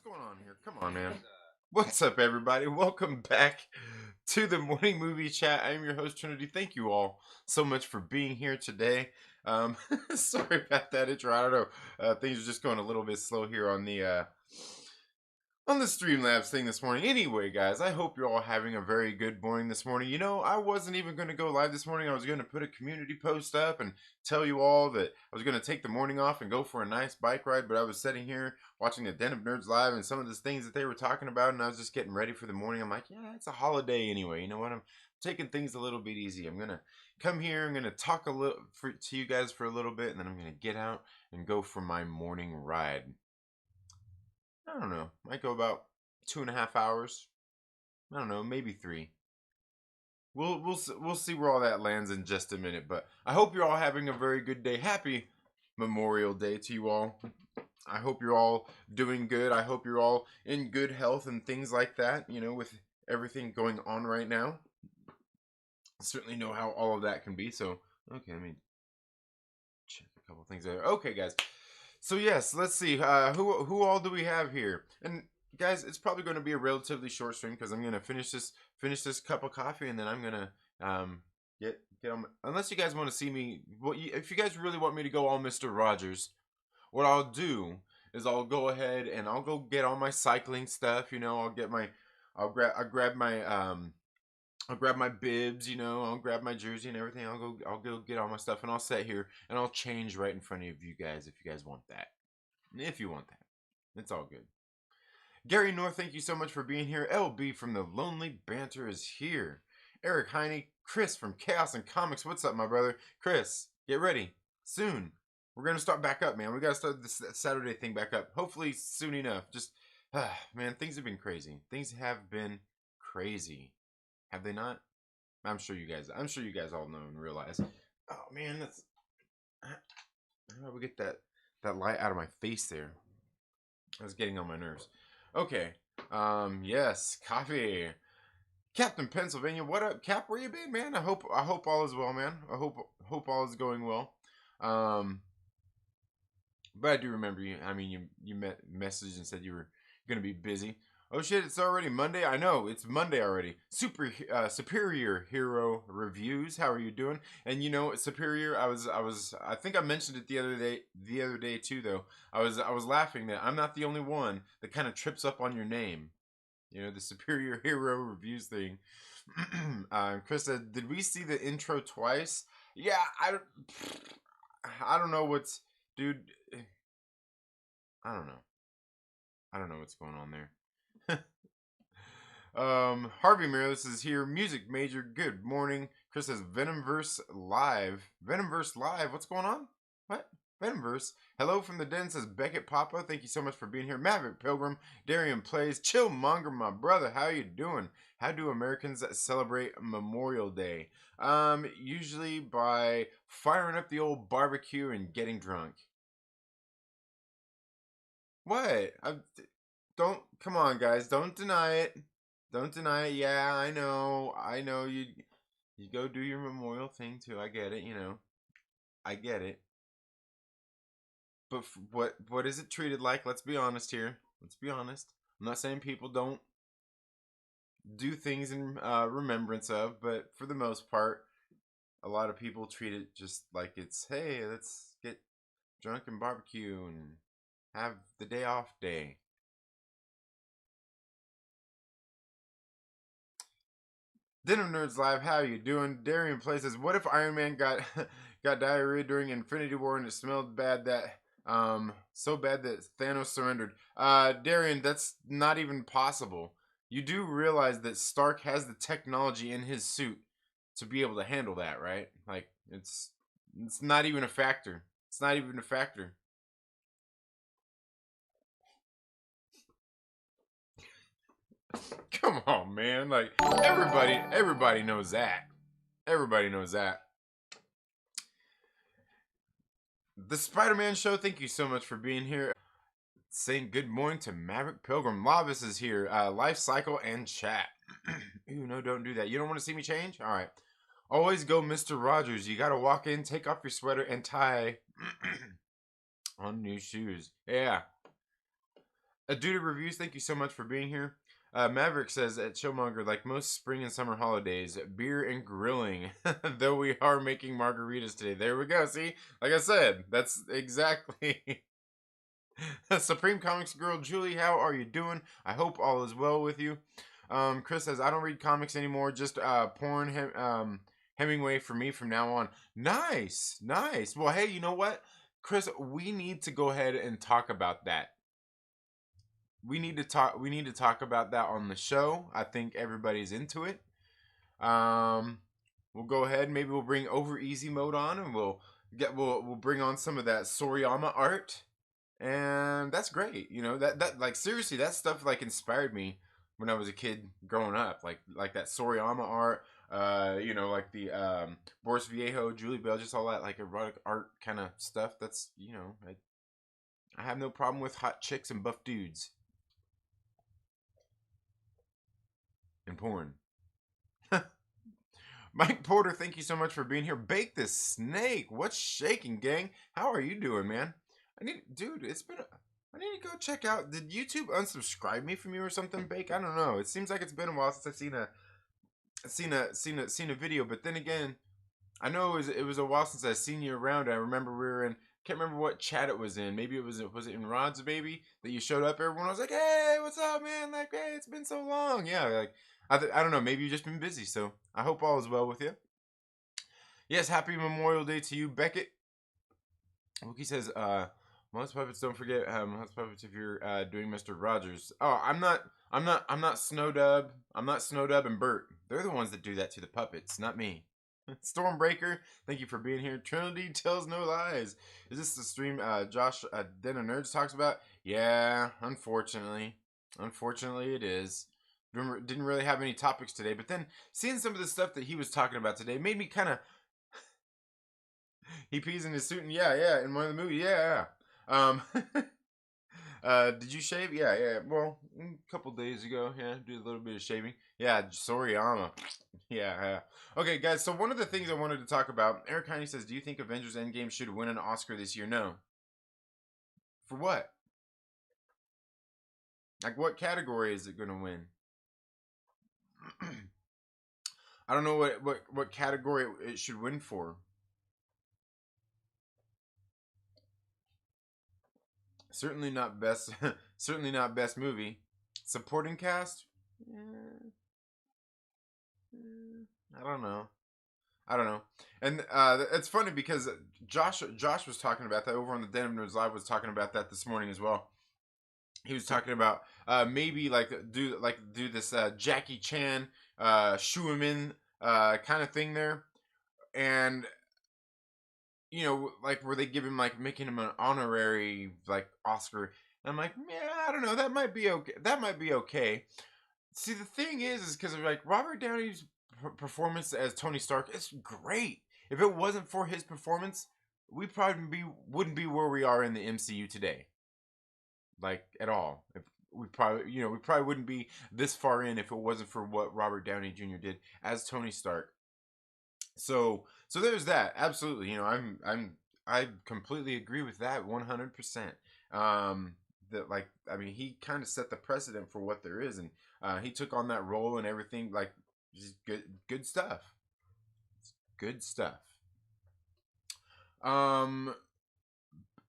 going on here? Come on, man. What's up, everybody? Welcome back to the morning movie chat. I am your host, Trinity. Thank you all so much for being here today. Sorry about that intro. I don't know. Things are just going a little bit slow here on the Streamlabs thing this morning. Anyway, guys, I hope you're all having a very good morning this morning. You know, I wasn't even going to go live this morning. I was going to put a community post up and tell you all that I was going to take the morning off and go for a nice bike ride, but I was sitting here watching the Den of Nerds live and some of the things that they were talking about, and I was just getting ready for the morning. I'm like, yeah, it's a holiday anyway. You know what? I'm taking things a little bit easy. I'm going to come here. I'm going to talk to you guys for a little bit, and then I'm going to get out and go for my morning ride. I don't know. Might go about 2.5 hours. I don't know, maybe 3. We'll see where all that lands in just a minute. But I hope you're all having a very good day. Happy Memorial Day to you all. I hope you're all doing good. I hope you're all in good health and things like that. You know, with everything going on right now. I certainly know how all of that can be. So okay, let me check a couple things there. Okay, guys. So yes, let's see. Who all do we have here? And guys, it's probably going to be a relatively short stream because I'm going to finish this cup of coffee, and then I'm going to get on. Unless you guys want to see me, if you guys really want me to go all Mr. Rogers, what I'll do is I'll go ahead and I'll go get all my cycling stuff. You know, I'll grab my bibs, you know, I'll grab my jersey and everything. I'll go get all my stuff, and I'll sit here and I'll change right in front of you guys if you guys want that. If you want that. It's all good. Gary North, thank you so much for being here. LB from the Lonely Banter is here. Eric Heine, Chris from Chaos and Comics. What's up, my brother? Chris, get ready. Soon. We're going to start back up, man. We got to start this Saturday thing back up. Hopefully soon enough. Just, man, things have been crazy. Things have been crazy. Have they not? I'm sure you guys all know and realize. Oh man, how do we get that light out of my face there? I was getting on my nerves. Okay. Yes, coffee. Captain Pennsylvania, what up, Cap? Where you been, man? I hope all is well, man. I hope all is going well. But I do remember you. I mean, you messaged and said you were gonna be busy. Oh shit, it's already Monday? I know, it's Monday already. Superior Hero Reviews. How are you doing? And you know, Superior, I think I mentioned it the other day too though. I was laughing that I'm not the only one that kind of trips up on your name. You know, the Superior Hero Reviews thing. Chris said, "Did we see the intro twice?" Yeah, I don't know what's dude, I don't know. I don't know what's going on there. Harvey Mirrors is here. Music Major, good morning. Chris says Venomverse Live. Venomverse Live, what's going on? What? Venomverse. Hello from the den, says Beckett Papa. Thank you so much for being here. Maverick Pilgrim, Darian Plays, Chillmonger, my brother. How you doing? How do Americans celebrate Memorial Day? Usually by firing up the old barbecue and getting drunk. What? Don't, come on, guys. Don't deny it. Don't deny it. Yeah, I know. You go do your memorial thing too. I get it, you know. I get it. But what is it treated like? Let's be honest here. Let's be honest. I'm not saying people don't do things in remembrance of, but for the most part, a lot of people treat it just like it's, hey, let's get drunk and barbecue and have the day off day. Dinner Nerds Live, how you doing? Darian Play says, what if Iron Man got got diarrhea during Infinity War and it smelled bad that so bad that Thanos surrendered? Darian, that's not even possible. You do realize that Stark has the technology in his suit to be able to handle that, right? Like it's not even a factor. It's not even a factor. Come on, man. Like everybody knows that. Everybody knows that. The Spider-Man Show, thank you so much for being here. Saying good morning to Maverick Pilgrim. Lavis is here. Life Cycle and chat. Ooh, no, don't do that. You don't want to see me change? All right. Always go Mr. Rogers. You got to walk in, take off your sweater, and tie on new shoes. Yeah. Dude of Reviews, thank you so much for being here. Maverick says at Chillmonger, like most spring and summer holidays, beer and grilling. Though we are making margaritas today. There we go. See, like I said, that's exactly. Supreme Comics girl Julie, how are you doing? I hope all is well with you. Chris says I don't read comics anymore, just Hemingway for me from now on. Nice, nice. Well, hey, you know what, Chris? We need to go ahead and talk about that. We need to talk about that on the show. I think everybody's into it. Um, we'll go ahead. Maybe we'll bring Over Easy Mode on, and we'll bring on some of that Soriyama art, and that's great. You know that like seriously, that stuff like inspired me when I was a kid growing up. Like that Soriyama art. You know, like the Boris Viejo, Julie Bell, just all that like erotic art kind of stuff. That's I have no problem with hot chicks and buff dudes and porn. Mike Porter, thank you so much for being here. Bake this snake. What's shaking, gang? How are you doing, man? Dude, I need to go check out. Did YouTube unsubscribe me from you or something, Bake? I don't know. It seems like it's been a while since I've seen a video. But then again, I know it was a while since I seen you around. I remember we were in. Can't remember what chat it was in. Maybe was it in Rod's Baby that you showed up? Everyone was like, "Hey, what's up, man? Like, hey, it's been so long." Yeah, like I don't know. Maybe you've just been busy. So I hope all is well with you. Yes, happy Memorial Day to you, Beckett. Wookie says, most puppets don't forget most puppets if you're doing Mr. Rogers. Oh, I'm not Snowdub. I'm not Snowdub and Bert. They're the ones that do that to the puppets, not me. Stormbreaker, thank you for being here. Trinity tells no lies. Is this the stream Josh Den of Nerds talks about? Yeah, unfortunately. Unfortunately it is. Didn't really have any topics today, but then seeing some of the stuff that he was talking about today made me kind of. He pees in his suit, and yeah, in one of the movies, yeah. Did you shave? Yeah. Well, a couple days ago, yeah, did a little bit of shaving. Yeah, Soriyama. Yeah. Okay, guys. So one of the things I wanted to talk about, Eric Heine says, "Do you think Avengers Endgame should win an Oscar this year?" No. For what? Like, what category is it going to win? I don't know what category it should win for. Certainly not best. Certainly not best movie. Supporting cast. Yeah. I don't know. I don't know. And it's funny because Josh was talking about that over on the Denim Nerds Live. Was talking about that this morning as well. He was talking about maybe do this Jackie Chan shoe him in kind of thing there, and like where they give him like making him an honorary like Oscar. And I'm like, yeah, I don't know. That might be okay. That might be okay. See, the thing is because like Robert Downey's performance as Tony Stark is great. If it wasn't for his performance, we probably wouldn't be where we are in the MCU today, like at all. If we probably wouldn't be this far in if it wasn't for what Robert Downey Jr. did as Tony Stark. So there's that. Absolutely, I completely agree with that 100%. That like I mean he kind of set the precedent for what there is, and he took on that role and everything. Like just good stuff. Good stuff. Um,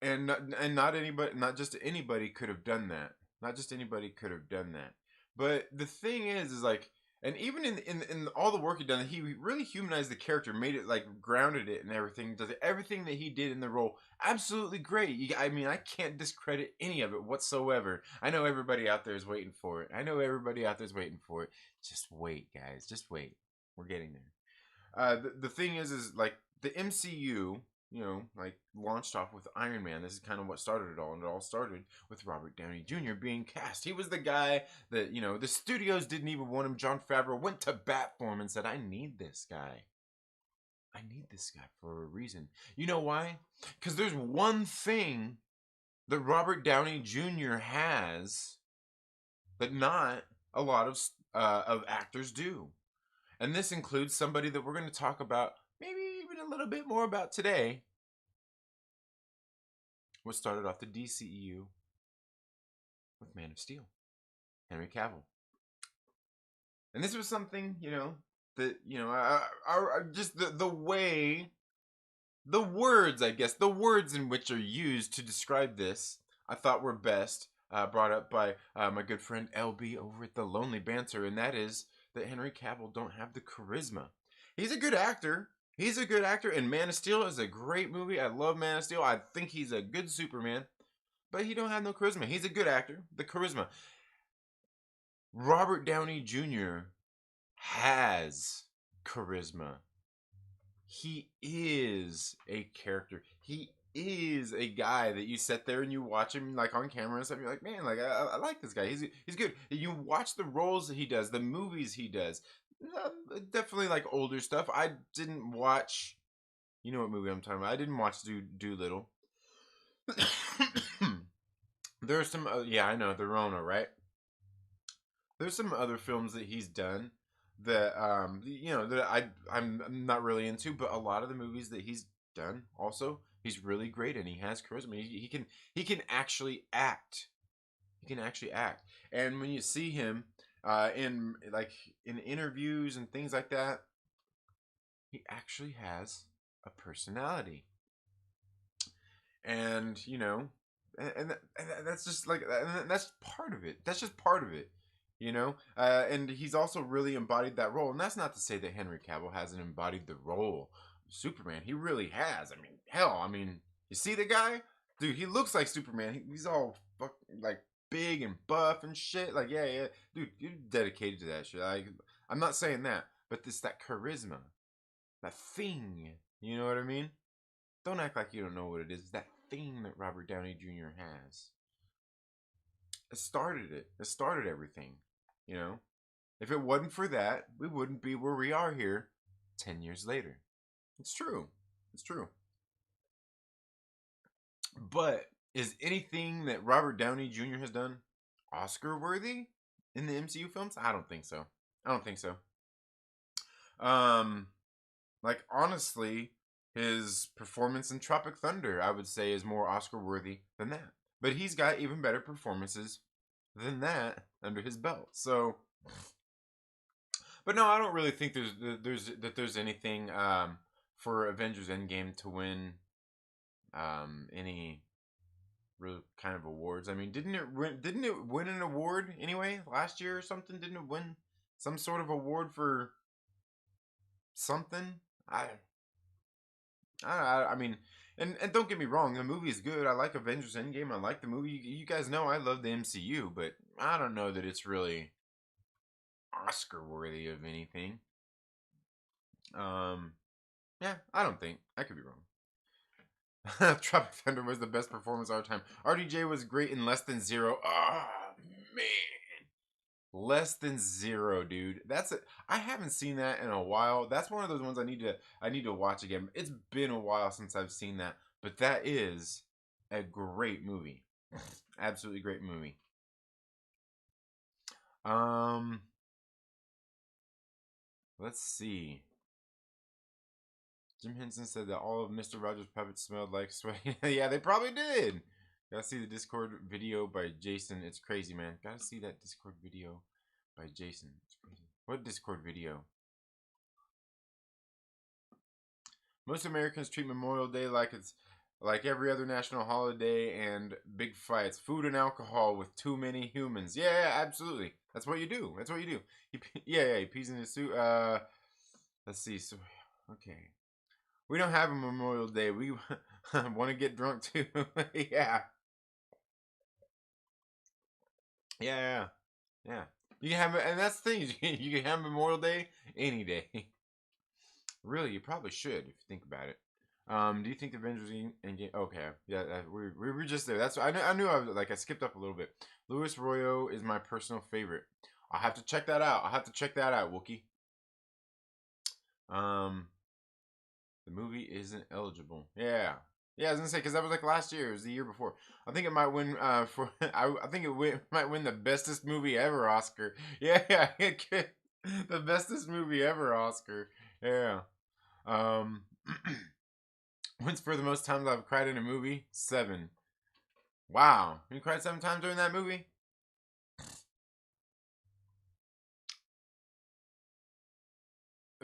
and not anybody, not just anybody could have done that. Not just anybody could have done that. But the thing is like, and even in all the work he done, he really humanized the character, made it like grounded it and everything. Does everything that he did in the role absolutely great. I mean, I can't discredit any of it whatsoever. I know everybody out there is waiting for it. I know everybody out there is waiting for it. Just wait, guys. Just wait. We're getting there. The thing is like the MCU, like launched off with Iron Man. This is kind of what started it all, and it all started with Robert Downey Jr. being cast. He was the guy that the studios didn't even want him. Jon Favreau went to bat for him and said, "I need this guy. I need this guy for a reason." You know why? Because there's one thing that Robert Downey Jr. has that not a lot of actors do. And this includes somebody that we're going to talk about, maybe even a little bit more about today. What started off the DCEU with Man of Steel, Henry Cavill. And this was something, that, just the way, the words, I guess, the words in which are used to describe this, I thought were best brought up by my good friend LB over at the Lonely Banter, and that is that Henry Cavill don't have the charisma. He's a good actor. He's a good actor, and Man of Steel is a great movie. I love Man of Steel. I think he's a good Superman, but he don't have no charisma. He's a good actor. The charisma. Robert Downey Jr. has charisma. He is a character. He is a guy that you sit there and you watch him like on camera and stuff. You're like, man, like I like this guy. He's good. You watch the roles that he does, the movies he does. Definitely like older stuff. I didn't watch. You know what movie I'm talking about? I didn't watch Doolittle. There are some. Yeah, I know the Rona, right? There's some other films that he's done that that I'm not really into, but a lot of the movies that he's done also he's really great and he has charisma. He can actually act. He can actually act. And when you see him in interviews and things like that, he actually has a personality. And and that's just like and that's part of it. That's just part of it. And he's also really embodied that role. And that's not to say that Henry Cavill hasn't embodied the role of Superman. He really has. I mean, hell, you see the guy, dude. He looks like Superman. He's all like big and buff and shit. Like, yeah, yeah, dude, you're dedicated to that shit. Like, I'm not saying that, but it's that charisma, that thing. You know what I mean? Don't act like you don't know what it is. It's that thing that Robert Downey Jr. has. It started it. It started everything. You know? If it wasn't for that, we wouldn't be where we are here 10 years later. It's true. It's true. But is anything that Robert Downey Jr. has done Oscar worthy in the MCU films? I don't think so. I don't think so. Um, like honestly, his performance in Tropic Thunder, I would say, is more Oscar worthy than that. But he's got even better performances than that under his belt. So, but no, I don't really think there's anything for Avengers Endgame to win any real kind of awards. I mean, didn't it win an award anyway last year or something? Didn't it win some sort of award for something? I mean, and don't get me wrong, the movie is good. I like Avengers Endgame. I like the movie. You guys know I love the MCU, but I don't know that it's really Oscar worthy of anything. Um, yeah, I don't think. I could be wrong. Tropic Thunder was the best performance of our time. RDJ was great in Less Than Zero. Oh man, Less Than Zero, dude. That's it. I haven't seen that in a while. That's one of those ones I need to watch again. It's been a while since I've seen that, but that is a great movie. Absolutely great movie. Um, let's see. Jim Henson said that all of Mr. Rogers' puppets smelled like sweat. Yeah, they probably did. Gotta see the Discord video by Jason. It's crazy, man. Gotta see that Discord video by Jason. It's crazy. What Discord video? Most Americans treat Memorial Day like it's like every other national holiday and big fights, food and alcohol with too many humans. Yeah, yeah, absolutely. That's what you do. That's what you do. Yeah, he pees in his suit. Let's see. So, okay. We don't have a Memorial Day. We want to get drunk too. Yeah. Yeah. Yeah. You can have, and that's the thing. You can have Memorial Day any day. Really, you probably should if you think about it. Do you think the Avengers Endgame? Okay, yeah, we were just there. That's I knew I was like I skipped up a little bit. Louis Royo is my personal favorite. I'll have to check that out. I'll have to check that out, Wookie. Um, the movie isn't eligible. Yeah, yeah. I was gonna say because that was like last year. It was the year before. I think it might win. For I think might win the bestest movie ever Oscar. Yeah, yeah. It could. The bestest movie ever Oscar. Yeah. Um. When's for the most times I've cried in a movie? 7. Wow. You cried 7 times during that movie?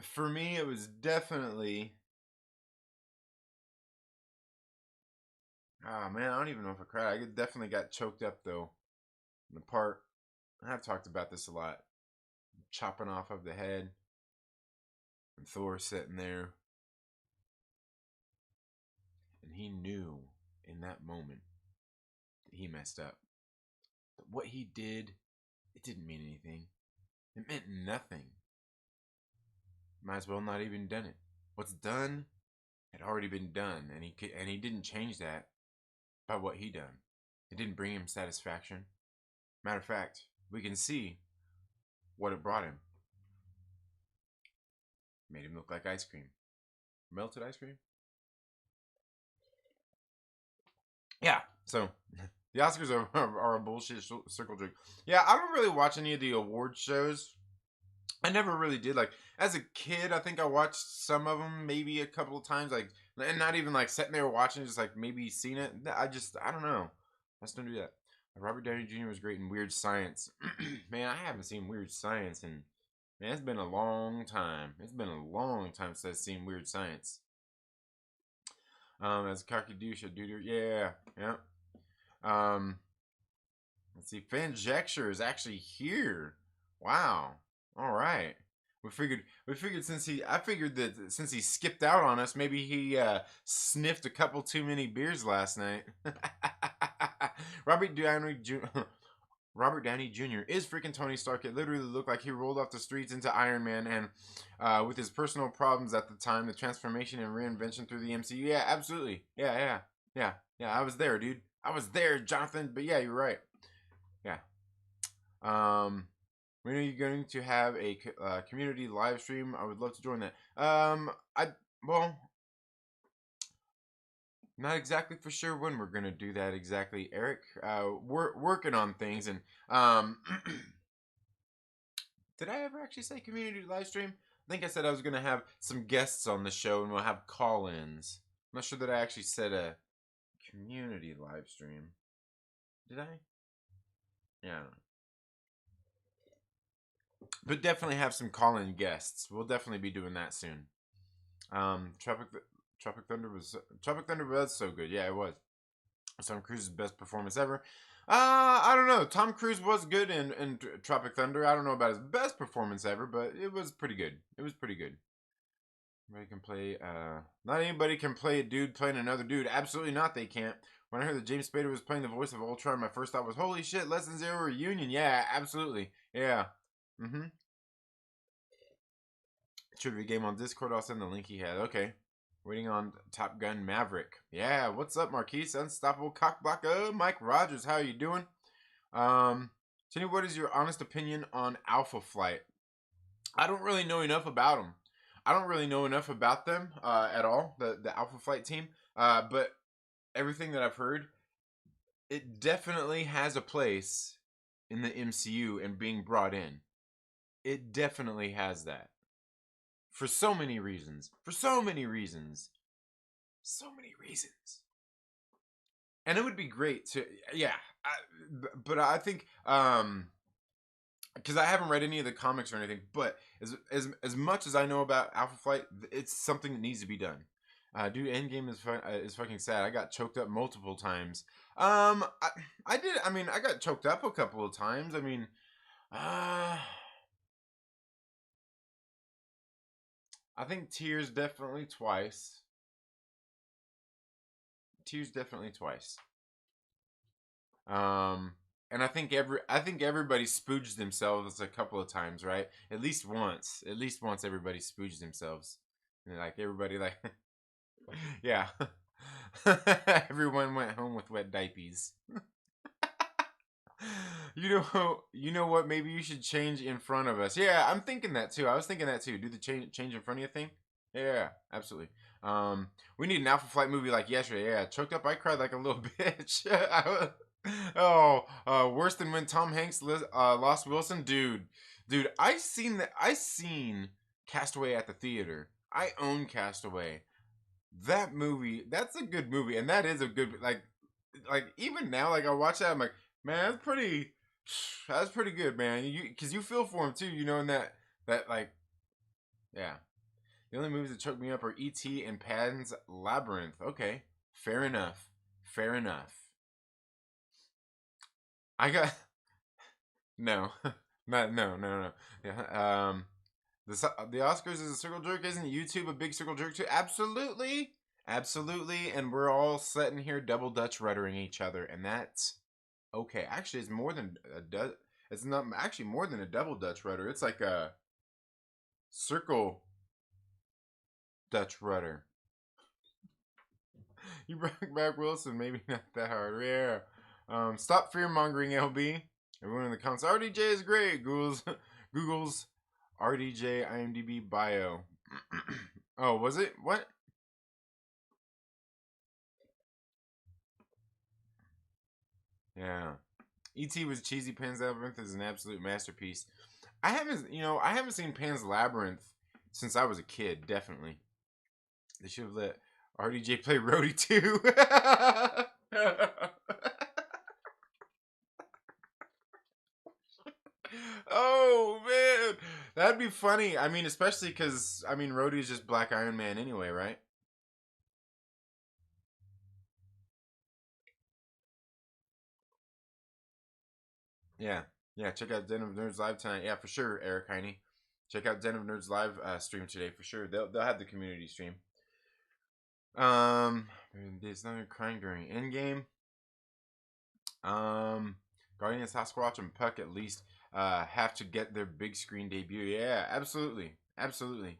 For me, it was definitely. Oh man, I don't even know if I cried. I definitely got choked up though. The part I've talked about this a lot. Chopping off of the head, and Thor sitting there, and he knew in that moment that he messed up. But what he did, it didn't mean anything. It meant nothing. Might as well not even done it. What's done had already been done, and he didn't change that by what he done. It didn't bring him satisfaction. Matter of fact, we can see what it brought him. Made him look like ice cream. Melted ice cream? Yeah, so the Oscars are a bullshit circle jerk. Yeah, I don't really watch any of the award shows. I never really did. Like as a kid, I think I watched some of them, maybe a couple of times. Like, and not even like sitting there watching, just like maybe seen it. I don't know. I just don't do that. Robert Downey Jr. was great in Weird Science. Man, I haven't seen Weird Science in man, it's been a long time. It's been a long time since I've seen Weird Science. As a Kakadusha dude, yeah, yeah. Um, let's see. Fanjecture is actually here. Wow. All right. We figured I figured that since he skipped out on us, maybe he sniffed a couple too many beers last night. Robert Downey Jr. Robert Downey Jr. is freaking Tony Stark. It literally looked like he rolled off the streets into Iron Man, and with his personal problems at the time, the transformation and reinvention through the MCU. Yeah, absolutely. Yeah. I was there, dude. I was there, Jonathan. But yeah, you're right. Yeah. When are you going to have a community live stream? I would love to join that. Well, not exactly for sure when we're gonna do that exactly, Eric. We're working on things, and did I ever actually say community live stream? I think I said I was gonna have some guests on the show, and we'll have call-ins. I'm not sure that I actually said a community live stream. Did I? Yeah, I don't know. But definitely have some call-in guests. We'll definitely be doing that soon. Tropic Thunder was so good. Yeah, it was. Tom Cruise's best performance ever. I don't know. Tom Cruise was good in Tropic Thunder. I don't know about his best performance ever, but it was pretty good. It was pretty good. Anybody can play. Not anybody can play a dude playing another dude. Absolutely not. They can't. When I heard that James Spader was playing the voice of Ultron, my first thought was, "Holy shit! Lesson Zero reunion." Yeah, absolutely. Yeah. Mm-hmm. Trivia game on Discord. I'll send the link he had. Okay. Waiting on Top Gun Maverick. Yeah, what's up, Marquise? Unstoppable Cockblocker. Mike Rogers, how are you doing? Jenny, what is your honest opinion on Alpha Flight? I don't really know enough about them. I don't really know enough about them at all, the Alpha Flight team. But everything that I've heard, it definitely has a place in the MCU and being brought in. It definitely has that. For so many reasons. For so many reasons. So many reasons. And it would be great to, yeah. But I think, because I haven't read any of the comics or anything, but as much as I know about Alpha Flight, it's something that needs to be done. Dude, Endgame is fucking sad. I got choked up multiple times. I did. I mean, I got choked up a couple of times. I mean, I think tears definitely twice. Tears definitely twice. And I think everybody spooged themselves a couple of times, right? At least once. At least once everybody spooged themselves. And like everybody like yeah. Everyone went home with wet diapers. You know what? Maybe you should change in front of us. Yeah, I'm thinking that too. I was thinking that too. Do the change in front of you thing. Yeah, absolutely. We need an Alpha Flight movie like yesterday. Yeah, choked up. I cried like a little bitch. Worse than when Tom Hanks lost Wilson, dude. I seen Castaway at the theater. I own Castaway. That movie, that's a good movie, and that is a good like even now, like I watch that, I'm like, man, that's pretty good, man. Because you feel for him too, you know, in that like, yeah. The only movies that choke me up are E.T. and Pan's Labyrinth. Okay, fair enough. Fair enough. I got no, not no. Yeah, the Oscars is a circle jerk. Isn't YouTube a big circle jerk too? Absolutely, absolutely. And we're all sitting here double Dutch ruddering each other, and that's okay. Actually, it's more than a It's not actually more than a double Dutch rudder. It's like a circle Dutch rudder. You brought back Wilson, maybe not that hard. Yeah. Stop fear mongering, LB. Everyone in the comments. RDJ is great. Google's RDJ IMDb bio. Oh, was it? What? Yeah. E.T. was cheesy. Pan's Labyrinth is an absolute masterpiece. I haven't seen Pan's Labyrinth since I was a kid. Definitely. They should have let RDJ play Rhodey too. Oh man, that'd be funny. I mean, especially because Rhodey's just Black Iron Man anyway, right? Yeah, yeah. Check out Den of Nerds live tonight. Yeah, for sure, Eric Heine. Check out Den of Nerds live stream today for sure. They'll have the community stream. There's nothing crying during Endgame. Guardians, Sasquatch, and Puck at least have to get their big screen debut. Yeah, absolutely, absolutely.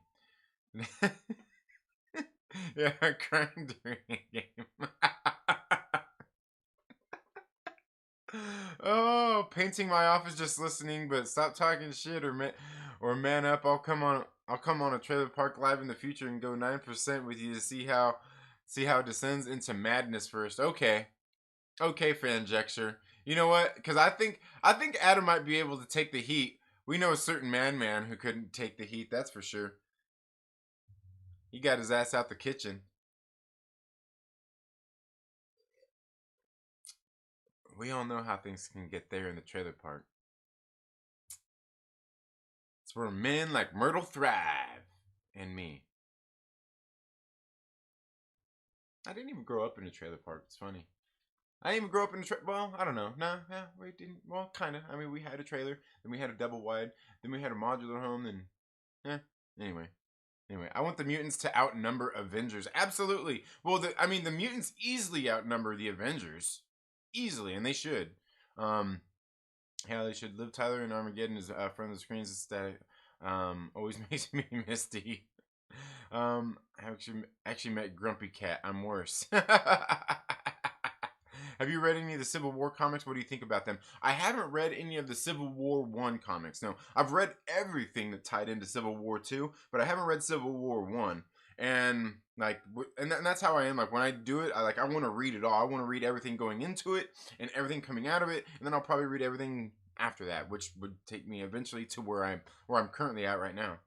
Yeah, crying during Endgame. Oh, painting my office, just listening, but stop talking shit or man up. I'll come on a trailer park live in the future and go 9% with you to see how it descends into madness first. Okay. Okay, Fanjexture. You know what? Because I think Adam might be able to take the heat. We know a certain man who couldn't take the heat, that's for sure. He got his ass out the kitchen. We all know how things can get there in the trailer park. It's where men like Myrtle thrive. And me. I didn't even grow up in a trailer park. It's funny. I didn't even grow up in a trailer. Well, I don't know. Nah, yeah, we didn't. Well, kind of. I mean, we had a trailer. Then we had a double wide. Then we had a modular home. Then, anyway. Anyway, I want the mutants to outnumber Avengers. Absolutely. Well, the mutants easily outnumber the Avengers. Easily, and they should. Um, yeah, they should. Liv Tyler in Armageddon is front of the screens instead. Always makes me misty. I actually met Grumpy Cat. I'm worse. Have you read any of the Civil War comics? What do you think about them? I haven't read any of the Civil War 1 comics. No, I've read everything that tied into Civil War 2, but I haven't read Civil War 1. And that's how I am. Like when I do it, I want to read it all. I want to read everything going into it and everything coming out of it, and then I'll probably read everything after that, which would take me eventually to where I'm currently at right now.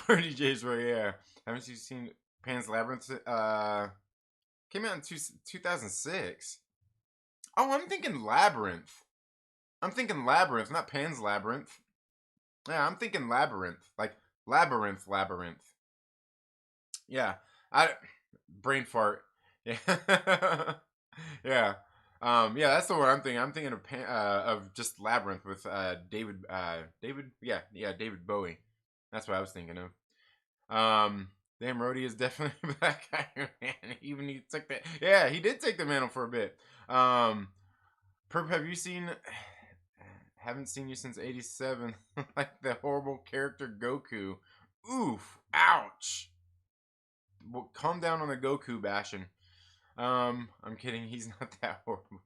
DJ's right, yeah. Haven't you seen Pan's Labyrinth? Came out in 2006. Oh, I'm thinking Labyrinth. I'm thinking Labyrinth, not Pan's Labyrinth. Yeah, I'm thinking Labyrinth. Like Labyrinth. Yeah. I brain fart. Yeah. Yeah. Yeah, that's the one I'm thinking. I'm thinking of just Labyrinth with David David Bowie. That's what I was thinking of. Damn, Rhodey is definitely Black Iron Man. Even he took that. Yeah, he did take the mantle for a bit. Perp, have you seen? Haven't seen you since '87. Like the horrible character Goku. Oof! Ouch! Well, calm down on the Goku bashing. I'm kidding. He's not that horrible.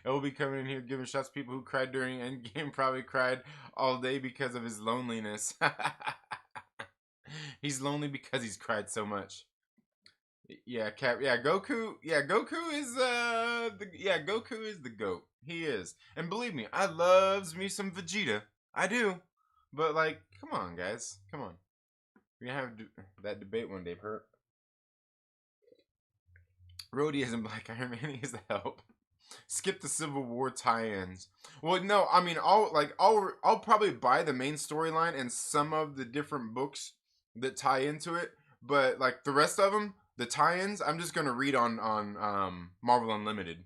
He'll be coming in here giving shots to people who cried during Endgame. Probably cried all day because of his loneliness. He's lonely because he's cried so much. Yeah, Cap. Yeah, Goku. Yeah, Goku is Goku is the goat. He is, and believe me, I loves me some Vegeta. I do, but like, come on, guys, come on. We're gonna have that debate one day, Perp. Rhodey isn't Black Iron Man. He is the help. Skip the Civil War tie-ins. Well, no, I mean, I'll probably buy the main storyline and some of the different books that tie into it, but like the rest of them, the tie-ins, I'm just gonna read on Marvel Unlimited.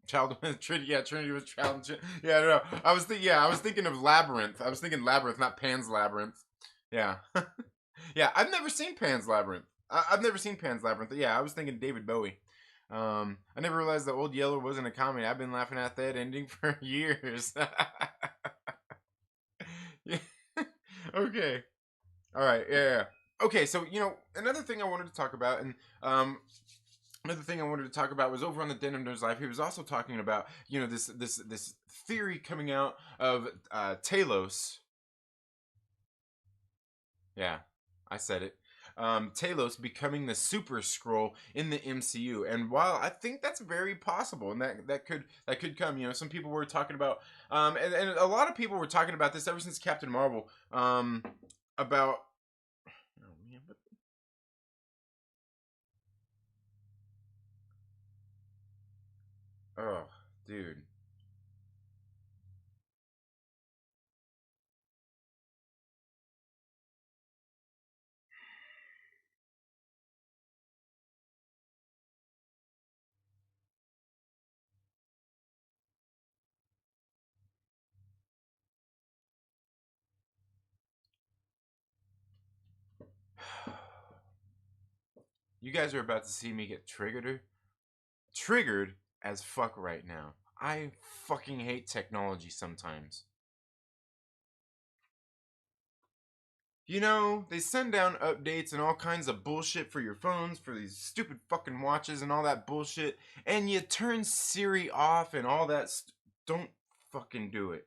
Child, Trinity, yeah, Trinity was child. Yeah, no, I was thinking of Labyrinth. I was thinking Labyrinth, not Pan's Labyrinth. Yeah, yeah, I've never seen Pan's Labyrinth. I've never seen Pan's Labyrinth. Yeah, I was thinking David Bowie. I never realized that Old Yeller wasn't a comedy. I've been laughing at that ending for years. Yeah. Okay. All right. Yeah, yeah. Okay. So another thing I wanted to talk about, and another thing I wanted to talk about was over on the Den of Nerds Live. He was also talking about this theory coming out of Talos. Yeah, I said it. Talos becoming the Super Scroll in the MCU, and while I think that's very possible, and that could come. Some people were talking about, and a lot of people were talking about this ever since Captain Marvel, about. Oh man, oh, dude. You guys are about to see me get triggered as fuck right now. I fucking hate technology sometimes. They send down updates and all kinds of bullshit for your phones, for these stupid fucking watches and all that bullshit, and you turn Siri off and all that. Don't fucking do it.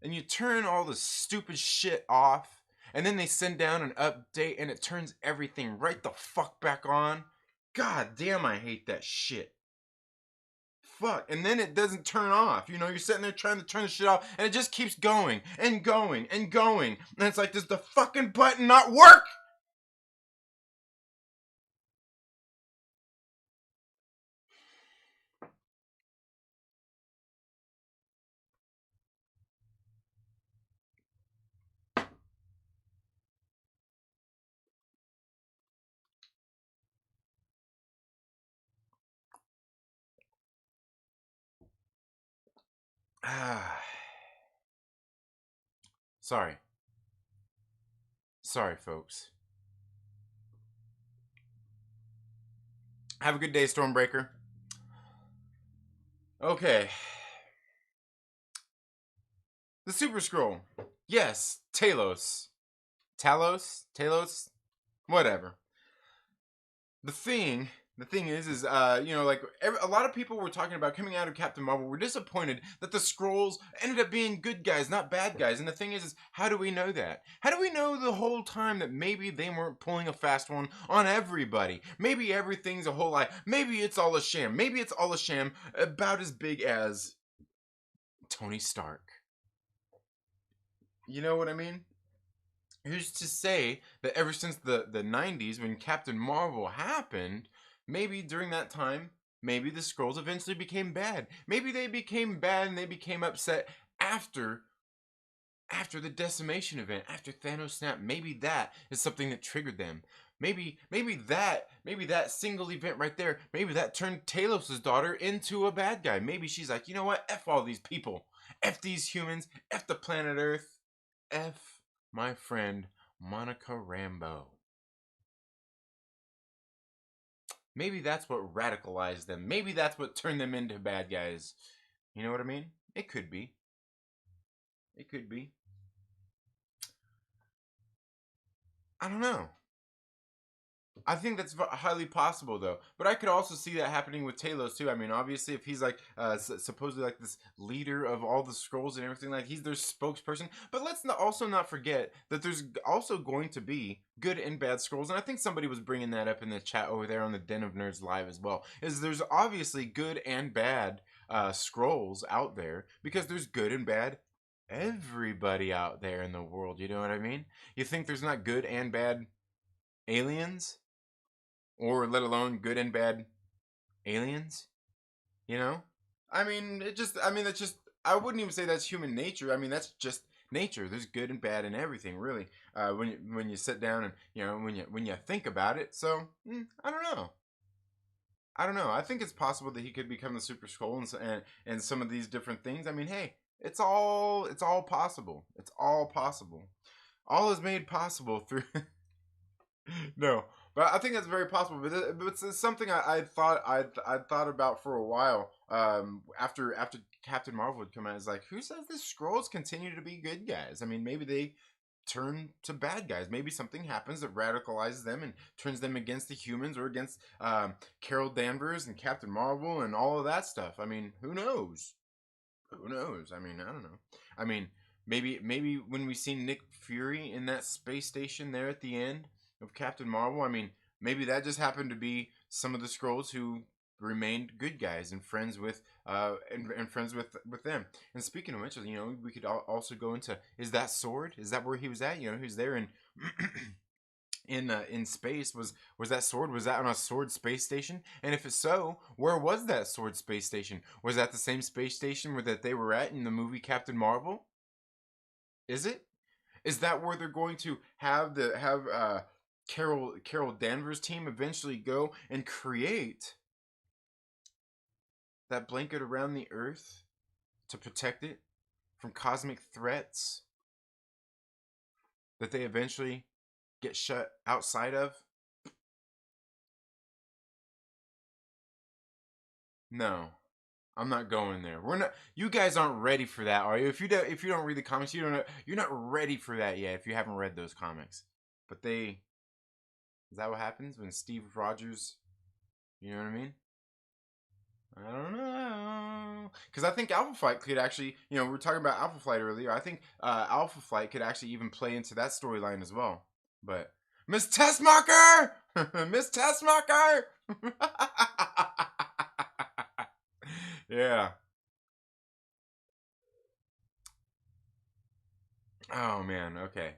And you turn all the stupid shit off, and then they send down an update and it turns everything right the fuck back on. God damn, I hate that shit. Fuck. And then it doesn't turn off. You're sitting there trying to turn the shit off, and it just keeps going and going and going. And it's like, does the fucking button not work? Ah, sorry. Sorry, folks. Have a good day, Stormbreaker. Okay. The Super Scroll. Yes, Talos. Talos? Talos? Whatever. the thing the thing is like a lot of people were talking about coming out of Captain Marvel were disappointed that the scrolls ended up being good guys, not bad guys. And the thing is how do we know that? How do we know the whole time that maybe they weren't pulling a fast one on everybody? Maybe everything's a whole lie. Maybe it's all a sham. Maybe it's all a sham about as big as Tony Stark. You know what I mean? Who's to say that ever since the 90s when Captain Marvel happened, maybe during that time, maybe the scrolls eventually became bad. Maybe they became bad and they became upset after the decimation event, after Thanos snapped. Maybe that is something that triggered them. Maybe that single event right there, maybe that turned Talos' daughter into a bad guy. Maybe she's like, you know what? F all these people. F these humans. F the planet Earth. F my friend Monica Rambeau. Maybe that's what radicalized them. Maybe that's what turned them into bad guys. You know what I mean? It could be. It could be. I don't know. I think that's highly possible, though. But I could also see that happening with Talos too. I mean, obviously, if he's like supposedly like this leader of all the scrolls and everything, like he's their spokesperson. But let's also not forget that there's also going to be good and bad scrolls, and I think somebody was bringing that up in the chat over there on the Den of Nerds live as well. Is there's obviously good and bad scrolls out there because there's good and bad everybody out there in the world. You know what I mean? You think there's not good and bad aliens? or let alone good and bad aliens. You know, I mean, that's just. I wouldn't even say that's human nature. I mean, that's just nature. There's good and bad in everything, really. When you sit down and when you think about it. So I don't know. I don't know. I think it's possible that he could become the Super Skull and some of these different things. I mean, hey, it's all possible. It's all possible. All is made possible through no, but I think that's very possible. But it's something I thought about for a while. After Captain Marvel would come out, it's like, who says the Skrulls continue to be good guys? I mean, maybe they turn to bad guys. Maybe something happens that radicalizes them and turns them against the humans or against Carol Danvers and Captain Marvel and all of that stuff. I mean, who knows? Who knows? I mean, I don't know. I mean, maybe when we see Nick Fury in that space station there at the end of Captain Marvel, I mean, maybe that just happened to be some of the Skrulls who remained good guys and friends with and friends with them. And speaking of which, we could also go into, is that sword? Is that where he was at? Who's there in in space? Was that sword, was that on a sword space station? And if it's so, where was that sword space station? Was that the same space station where that they were at in the movie Captain Marvel? Is it? Is that where they're going to have Carol Danvers team eventually go and create that blanket around the earth to protect it from cosmic threats that they eventually get shut outside of? No. I'm not going there. We're not. You guys aren't ready for that, are you? If you don't read the comics, you're not ready for that yet. If you haven't read those comics, but they is that what happens when Steve Rogers? You know what I mean? I don't know, because I think Alpha Flight could actually. We were talking about Alpha Flight earlier. I think Alpha Flight could actually even play into that storyline as well. But Miss Tessmacher, Miss Tessmacher. Yeah. Oh man. Okay.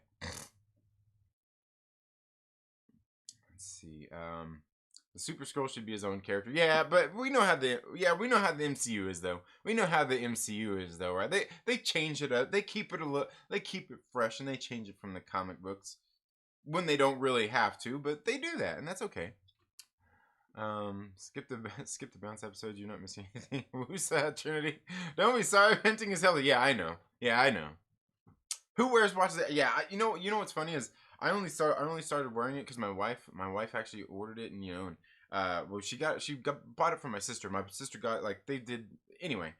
Let's see. The Super Scroll should be his own character. Yeah, but we know how the MCU is though. We know how the MCU is though, right? They change it up. They keep it they keep it fresh and they change it from the comic books when they don't really have to, but they do that and that's okay. Skip the skip the bounce episode. You're not missing anything. Who's Trinity? Don't be sorry. Venting is healthy. Yeah, I know. Yeah, I know. Who wears watches? Yeah, you know what's funny is I only started wearing it because my wife actually ordered it, and well, bought it from my sister. My sister got, like, they did anyway.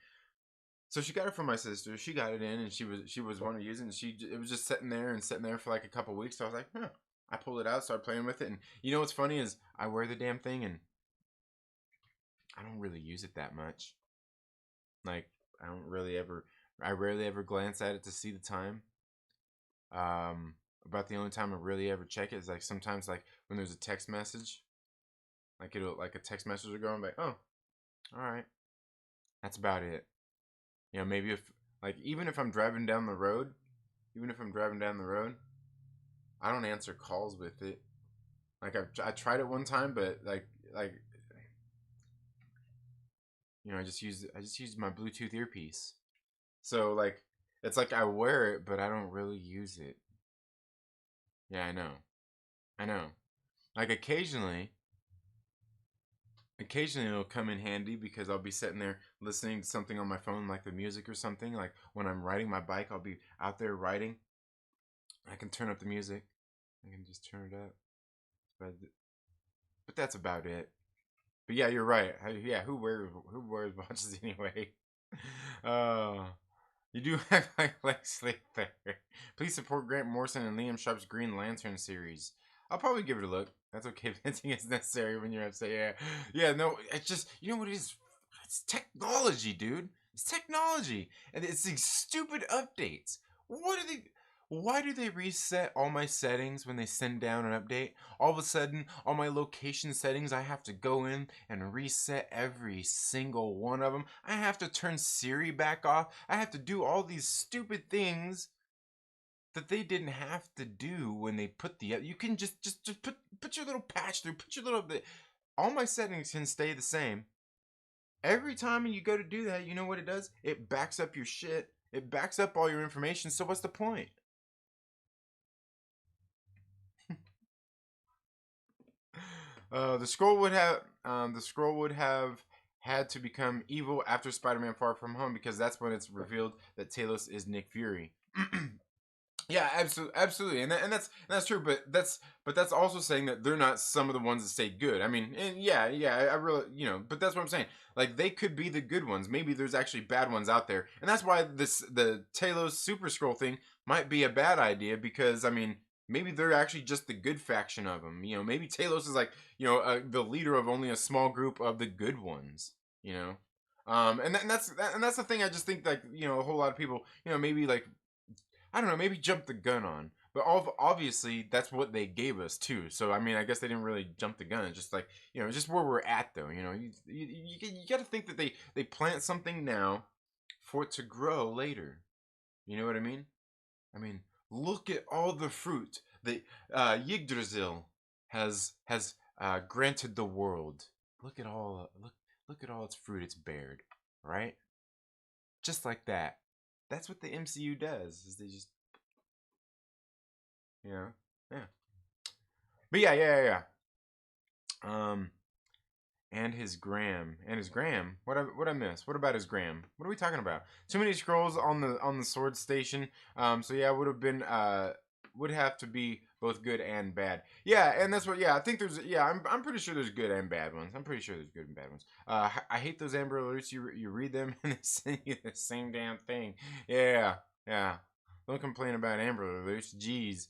So she got it from my sister. She got it in, and she was wanting to use it, and it was just sitting there for like a couple weeks. So I was like, huh. I pulled it out, started playing with it, and you know what's funny is I wear the damn thing, and I don't really use it that much. Like, I don't really ever, I rarely ever glance at it to see the time. About the only time I really ever check it is like sometimes, like when there's a text message, like a text message will go, I'm like, oh, all right, that's about it. Maybe if, like, even if I'm driving down the road, I don't answer calls with it. Like I tried it one time, but like I just used my Bluetooth earpiece. So, like, it's like I wear it, but I don't really use it. Yeah, I know. I know. Like, occasionally it'll come in handy because I'll be sitting there listening to something on my phone, like the music or something. Like when I'm riding my bike, I'll be out there riding. I can turn up the music. I can just turn it up. But that's about it. But yeah, you're right. Yeah, who wears watches anyway? Oh, you do act like Lex there. Please support Grant Morrison and Liam Sharp's Green Lantern series. I'll probably give it a look. That's okay. Venting is necessary when you're upset. Yeah, yeah. No, it's just, you know what it is. It's technology, dude. It's technology, and it's these stupid updates. What are they? Why do they reset all my settings when they send down an update? All of a sudden, all my location settings, I have to go in and reset every single one of them. I have to turn Siri back off. I have to do all these stupid things that they didn't have to do when they put the. You can just put your little patch through, put your little bit. All my settings can stay the same. Every time you go to do that, you know what it does? It backs up your shit. It backs up all your information. So what's the point? The scroll would have had to become evil after Spider-Man: Far From Home because that's when it's revealed that Talos is Nick Fury. Yeah, absolutely, and that's true. But that's also saying that they're not some of the ones that stay good. I mean, and yeah, I really, but that's what I'm saying. Like they could be the good ones. Maybe there's actually bad ones out there, and that's why the Talos Super Scroll thing might be a bad idea because I mean. Maybe they're actually just the good faction of them. Maybe Talos is like, the leader of only a small group of the good ones. You know, and that's the thing. I just think like a whole lot of people, maybe like I don't know, maybe jump the gun on. But obviously, that's what they gave us too. So I mean, I guess they didn't really jump the gun. It's just like just where we're at though. You got to think that they plant something now for it to grow later. You know what I mean? I mean, look at all the fruit that Yggdrasil has granted the world. Look at all its fruit it's bared, right? Just like that. That's what the MCU does. Is they just yeah yeah. But yeah. Um, and his Graham. What I miss? What about his Graham? What are we talking about? Too many scrolls on the sword station. So yeah, would have to be both good and bad. Yeah, and that's what. Yeah, I think there's. Yeah, I'm pretty sure there's good and bad ones. I'm pretty sure there's good and bad ones. I hate those Amber Alerts. You read them and they send you the same damn thing. Yeah. Don't complain about Amber Alerts. Jeez.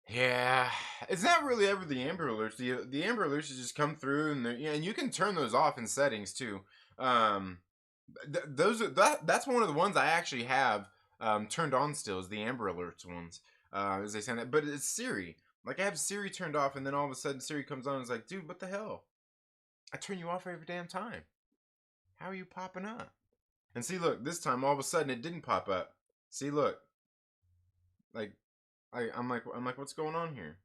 Yeah, it's not really ever the Amber Alerts. The Amber Alerts just come through, and you can turn those off in settings too. Um, those that's one of the ones I actually have turned on still is the Amber Alerts ones. As they say that, but it's Siri. Like I have Siri turned off, and then all of a sudden Siri comes on and is like, "Dude, what the hell? I turn you off every damn time. How are you popping up?" And see, look, this time all of a sudden it didn't pop up. See, look, like I'm like, what's going on here?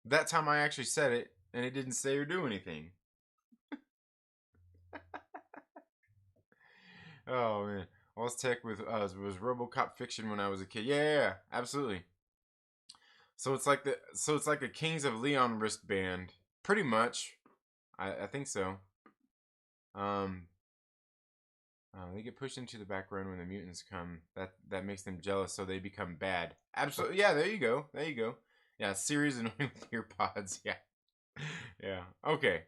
That time I actually said it, and it didn't say or do anything. Oh man, Lost Tech was RoboCop fiction when I was a kid. Yeah, absolutely. So it's like a Kings of Leon wristband, pretty much. I think so. Um, they get pushed into the back row when the mutants come. That makes them jealous, so they become bad. Absolutely. Yeah, there you go. There you go. Yeah, series annoying with ear pods. Yeah. Yeah. Okay.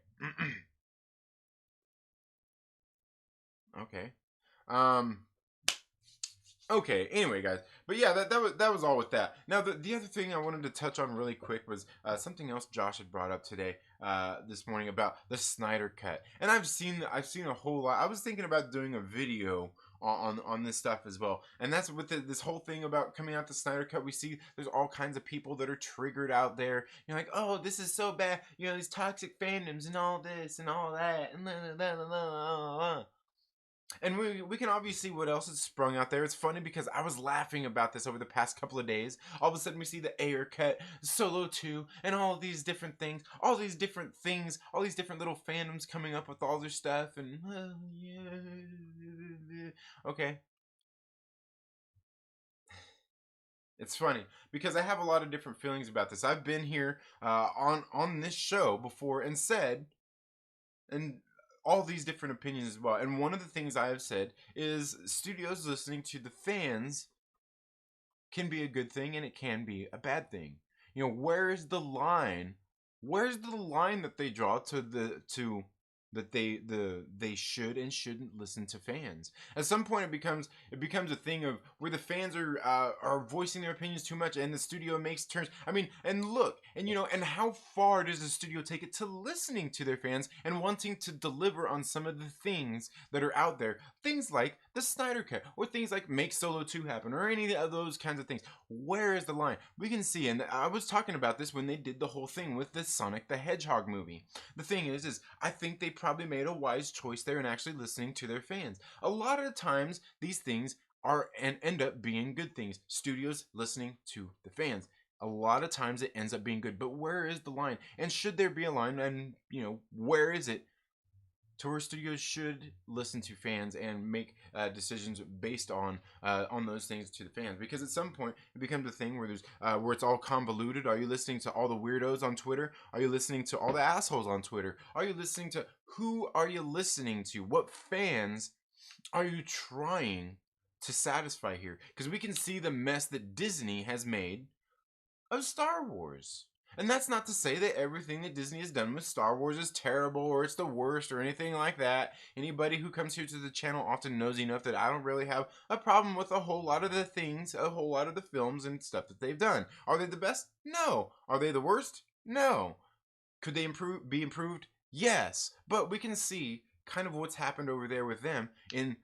Okay. Um. Okay. Anyway, guys, but yeah, that was all with that. Now, the other thing I wanted to touch on really quick was something else Josh had brought up today, this morning about the Snyder Cut, and I've seen a whole lot. I was thinking about doing a video on this stuff as well, and that's with this whole thing about coming out the Snyder Cut. We see there's all kinds of people that are triggered out there. You're like, oh, this is so bad. These toxic fandoms and all this and all that and and we can obviously see what else is sprung out there. It's funny because I was laughing about this over the past couple of days. All of a sudden we see the Ayer cut, Solo 2, and all these different things. All these different things. All these different little fandoms coming up with all their stuff. And, yeah. Okay. It's funny because I have a lot of different feelings about this. I've been here on this show before and said and all these different opinions as well. And one of the things I have said is studios listening to the fans can be a good thing and it can be a bad thing. Where is the line? Where's the line that they draw to that they should and shouldn't listen to fans? At some point, it becomes a thing of where the fans are voicing their opinions too much, and the studio makes turns. I mean, and look, and how far does the studio take it to listening to their fans and wanting to deliver on some of the things that are out there? Things like the Snyder Cut, or things like make Solo 2 happen, or any of those kinds of things. Where is the line? We can see, and I was talking about this when they did the whole thing with the Sonic the Hedgehog movie. The thing is I think they probably made a wise choice there in actually listening to their fans. A lot of the times, these things are and end up being good things. Studios listening to the fans. A lot of times it ends up being good, but where is the line? And should there be a line? And where is it? Tour studios should listen to fans and make decisions based on those things to the fans, because at some point it becomes a thing where there's where it's all convoluted. Are you listening to all the weirdos on Twitter? Are you listening to all the assholes on Twitter? Are you listening to who are you listening to? What fans are you trying to satisfy here? Because we can see the mess that Disney has made of Star Wars. And that's not to say that everything that Disney has done with Star Wars is terrible or it's the worst or anything like that. Anybody who comes here to the channel often knows enough that I don't really have a problem with a whole lot of the things, a whole lot of the films and stuff that they've done. Are they the best? No. Are they the worst? No. Could they be improved? Yes. But we can see kind of what's happened over there with them in,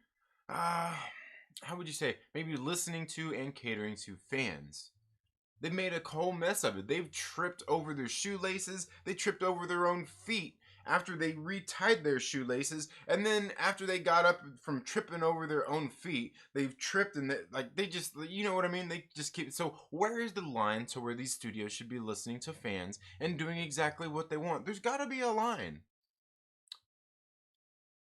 how would you say, maybe listening to and catering to fans. They've made a whole mess of it. They've tripped over their shoelaces. They tripped over their own feet after they retied their shoelaces. And then after they got up from tripping over their own feet, they've tripped and they just, you know what I mean? They just keep. So where is the line to where these studios should be listening to fans and doing exactly what they want? There's got to be a line.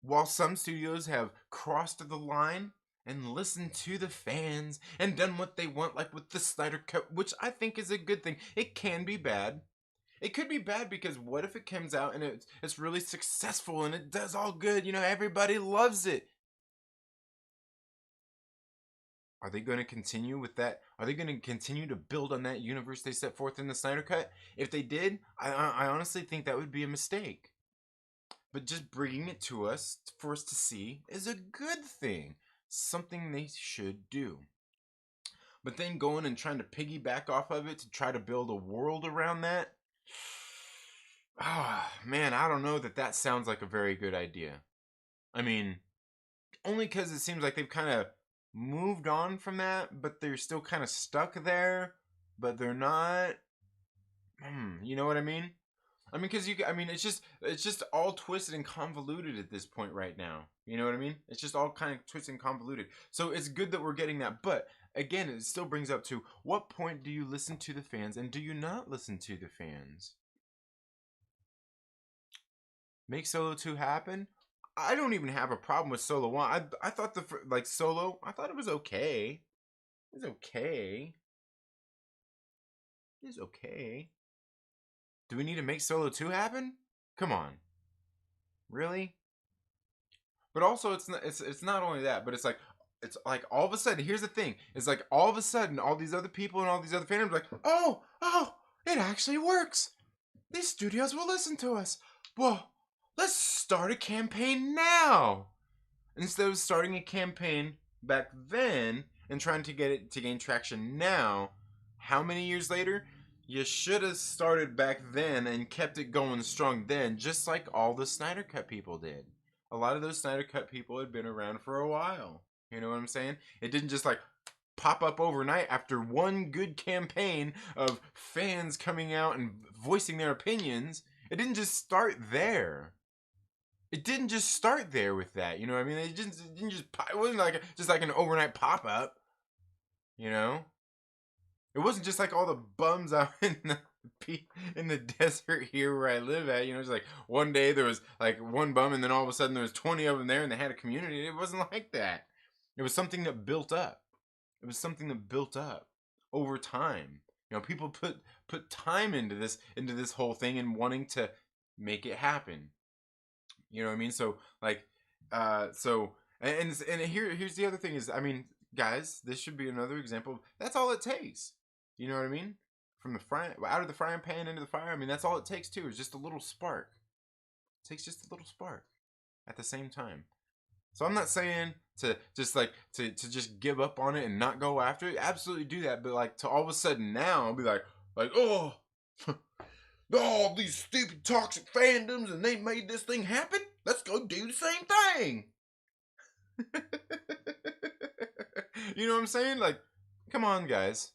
While some studios have crossed the line and listened to the fans and done what they want, like with the Snyder Cut, which I think is a good thing. It can be bad. It could be bad because what if it comes out and it's really successful and it does all good, everybody loves it. Are they going to continue with that? Are they going to continue to build on that universe they set forth in the Snyder Cut? If they did, I honestly think that would be a mistake. But just bringing it to us for us to see is a good thing. Something they should do. But then going and trying to piggyback off of it to try to build a world around that, man, I don't know that sounds like a very good idea. I mean, only because it seems like they've kind of moved on from that, but they're still kind of stuck there, but they're not. You know what I mean? I mean, because it's just all twisted and convoluted at this point right now. You know what I mean? It's just all kind of twisted and convoluted. So it's good that we're getting that. But again, it still brings up to what point do you listen to the fans and do you not listen to the fans? Make Solo 2 happen? I don't even have a problem with Solo 1. I thought Solo, I thought it was okay. It was okay. It was okay. Do we need to make Solo 2 happen? Come on. Really? But also it's not only that, but it's like all of a sudden, here's the thing. It's like all of a sudden all these other people and all these other fandoms are like, oh, it actually works. These studios will listen to us. Well, let's start a campaign now. Instead of starting a campaign back then and trying to get it to gain traction now, how many years later? You should have started back then and kept it going strong then, just like all the Snyder Cut people did. A lot of those Snyder Cut people had been around for a while. You know what I'm saying? It didn't just pop up overnight after one good campaign of fans coming out and voicing their opinions. It didn't just start there. It didn't just start there with that. You know what I mean? It wasn't just like an overnight pop up. You know? It wasn't just like all the bums out in the desert here where I live at. It's like one day there was like one bum and then all of a sudden there was 20 of them there and they had a community. It wasn't like that. It was something that built up. It was something that built up over time. People put time into this whole thing and wanting to make it happen. You know what I mean? So here's the other thing is, I mean, guys, this should be another example. That's all it takes. You know what I mean? From out of the frying pan into the fire. I mean, that's all it takes too. Is just a little spark. It takes just a little spark at the same time. So I'm not saying to just give up on it and not go after it. Absolutely do that, but to all of a sudden now I'll be like oh, all these stupid toxic fandoms and they made this thing happen. Let's go do the same thing. You know what I'm saying? Come on, guys.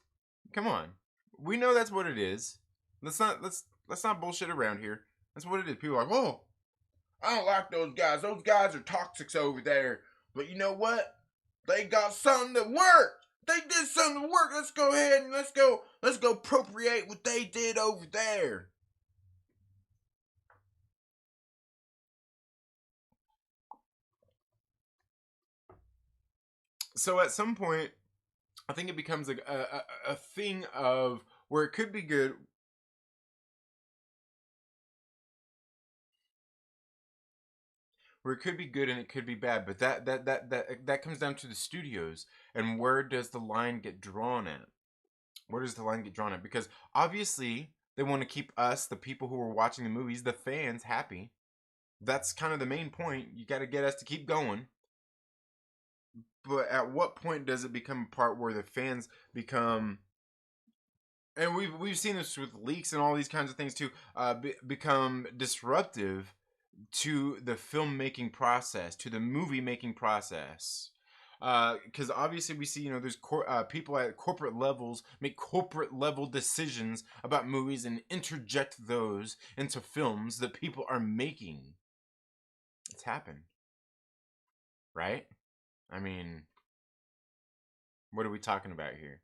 Come on. We know that's what it is. Let's not bullshit around here. That's what it is. People are like, oh, I don't like those guys. Those guys are toxics over there. But you know what? They got something to work. They did something to work. Let's go ahead and let's go appropriate what they did over there. So at some point, I think it becomes a thing of where it could be good. Where it could be good and it could be bad, but that comes down to the studios and where does the line get drawn at? Where does the line get drawn at? Because obviously they want to keep us, the people who are watching the movies, the fans, happy. That's kind of the main point. You got to get us to keep going. But at what point does it become a part where the fans become, and we've seen this with leaks and all these kinds of things too, become disruptive to the filmmaking process, to the movie making process? Because obviously we see, there's people at corporate levels make corporate level decisions about movies and interject those into films that people are making. It's happened, right? I mean, what are we talking about here?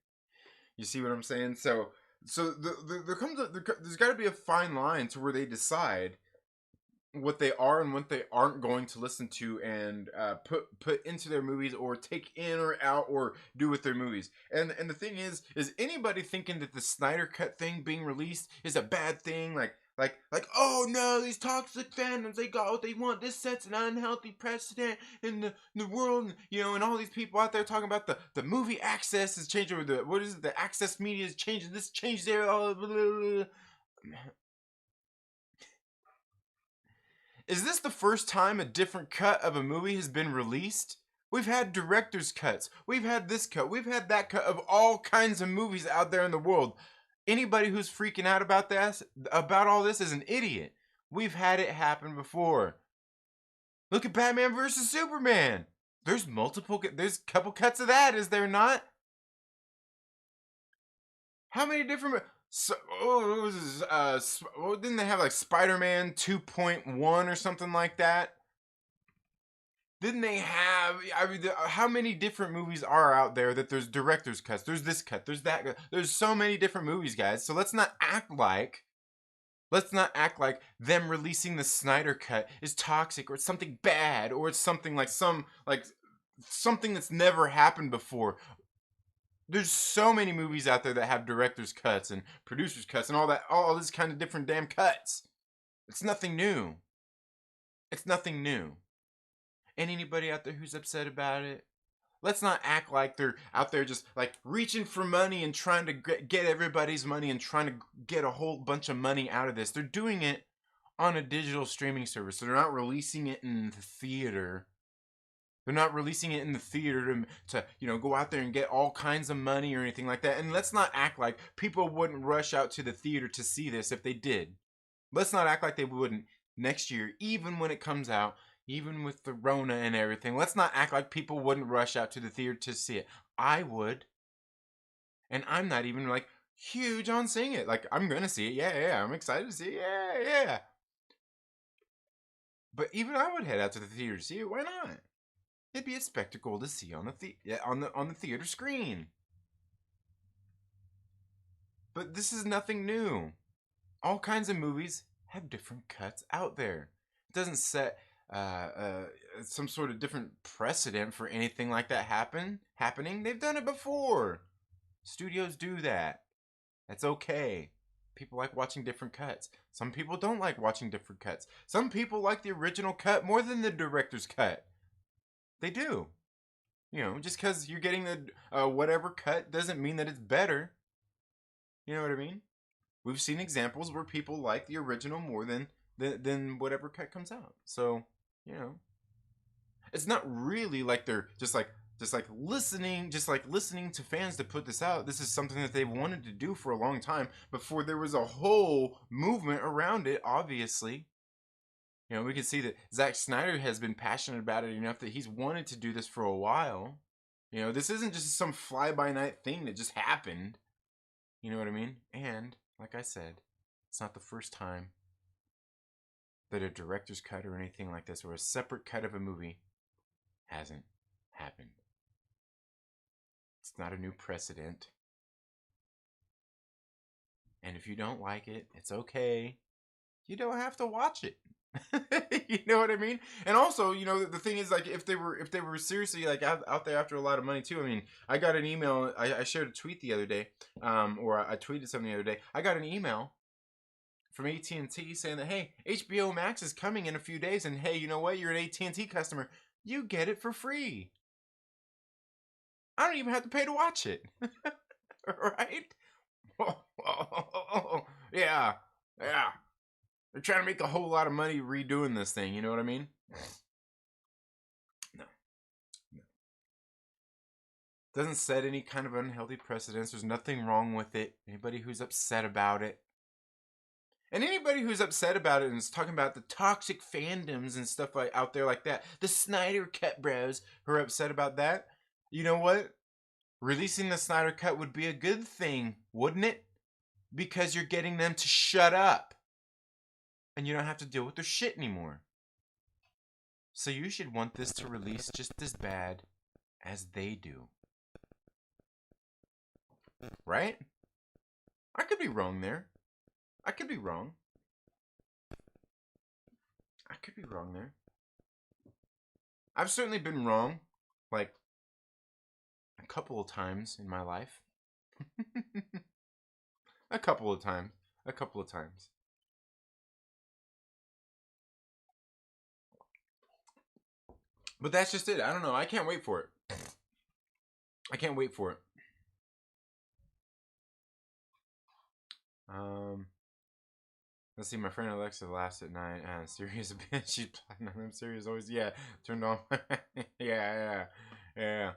You see what I'm saying? So there's got to be a fine line to where they decide what they are and what they aren't going to listen to and put into their movies or take in or out or do with their movies. And the thing is anybody thinking that the Snyder Cut thing being released is a bad thing? Like, oh no, these toxic fandoms, they got what they want. This sets an unhealthy precedent in the world, and all these people out there talking about the movie access is changing, or the access media is changing, this changed there, blah, blah, blah. Is this the first time a different cut of a movie has been released? We've had director's cuts. We've had this cut. We've had that cut of all kinds of movies out there in the world. Anybody who's freaking out about all this is an idiot. We've had it happen before. Look at Batman versus Superman. There's a couple cuts of that, is there not? How many different didn't they have like Spider-Man 2.1 or something like that? Didn't they have? I mean, how many different movies are out there that there's director's cuts? There's this cut. There's that cut. There's so many different movies, guys. So let's not act like them releasing the Snyder cut is toxic or it's something bad or it's something like something that's never happened before. There's so many movies out there that have director's cuts and producers cuts and all this kind of different damn cuts. It's nothing new. It's nothing new. And anybody out there who's upset about it, let's not act like they're out there just like reaching for money and trying to get everybody's money and trying to get a whole bunch of money out of this. They're doing it on a digital streaming service. So they're not releasing it in the theater. They're not releasing it in the theater to go out there and get all kinds of money or anything like that. And let's not act like people wouldn't rush out to the theater to see this if they did. Let's not act like they wouldn't next year, even when it comes out, even with the Rona and everything. Let's not act like people wouldn't rush out to the theater to see it. I would. And I'm not even like huge on seeing it. Like, I'm going to see it. Yeah. I'm excited to see it. Yeah. But even I would head out to the theater to see it. Why not? It'd be a spectacle to see on the theater screen. But this is nothing new. All kinds of movies have different cuts out there. It doesn't set some sort of different precedent for anything like that happening. They've done it before. Studios do that. That's okay. People like watching different cuts. Some people don't like watching different cuts. Some people like the original cut more than the director's cut. They do. Just because you're getting the whatever cut doesn't mean that it's better. You know what I mean? We've seen examples where people like the original more than whatever cut comes out. So, it's not really like they're just like listening to fans to put this out. This is something that they've wanted to do for a long time before there was a whole movement around it, obviously. We can see that Zack Snyder has been passionate about it enough that he's wanted to do this for a while. This isn't just some fly-by-night thing that just happened. You know what I mean? And, like I said, it's not the first time that a director's cut or anything like this, or a separate cut of a movie, hasn't happened. It's not a new precedent. And if you don't like it, it's okay. You don't have to watch it. You know what I mean? And also, you know, the thing is, like, if they were seriously like out there after a lot of money too. I mean, I got an email. I shared a tweet the other day, or I tweeted something the other day. I got an email from AT&T saying that, hey, HBO Max is coming in a few days, and hey, you know what? You're an AT&T customer. You get it for free. I don't even have to pay to watch it. Right? Yeah. Yeah. They're trying to make a whole lot of money redoing this thing. You know what I mean? No. No. Doesn't set any kind of unhealthy precedents. There's nothing wrong with it. Anybody who's upset about it. And anybody who's upset about it and is talking about the toxic fandoms and stuff like out there like that, the Snyder Cut bros who are upset about that, you know what? Releasing the Snyder Cut would be a good thing, wouldn't it? Because you're getting them to shut up. And you don't have to deal with their shit anymore. So you should want this to release just as bad as they do. Right? I could be wrong there. I could be wrong. I could be wrong there. I've certainly been wrong, like, a couple of times in my life. A couple of times. A couple of times. But that's just it. I don't know. I can't wait for it. I can't wait for it. Let's see. My friend Alexa laughs at night. Serious bitch. She's platinum. Serious always. Yeah. Turned on. Yeah. Yeah.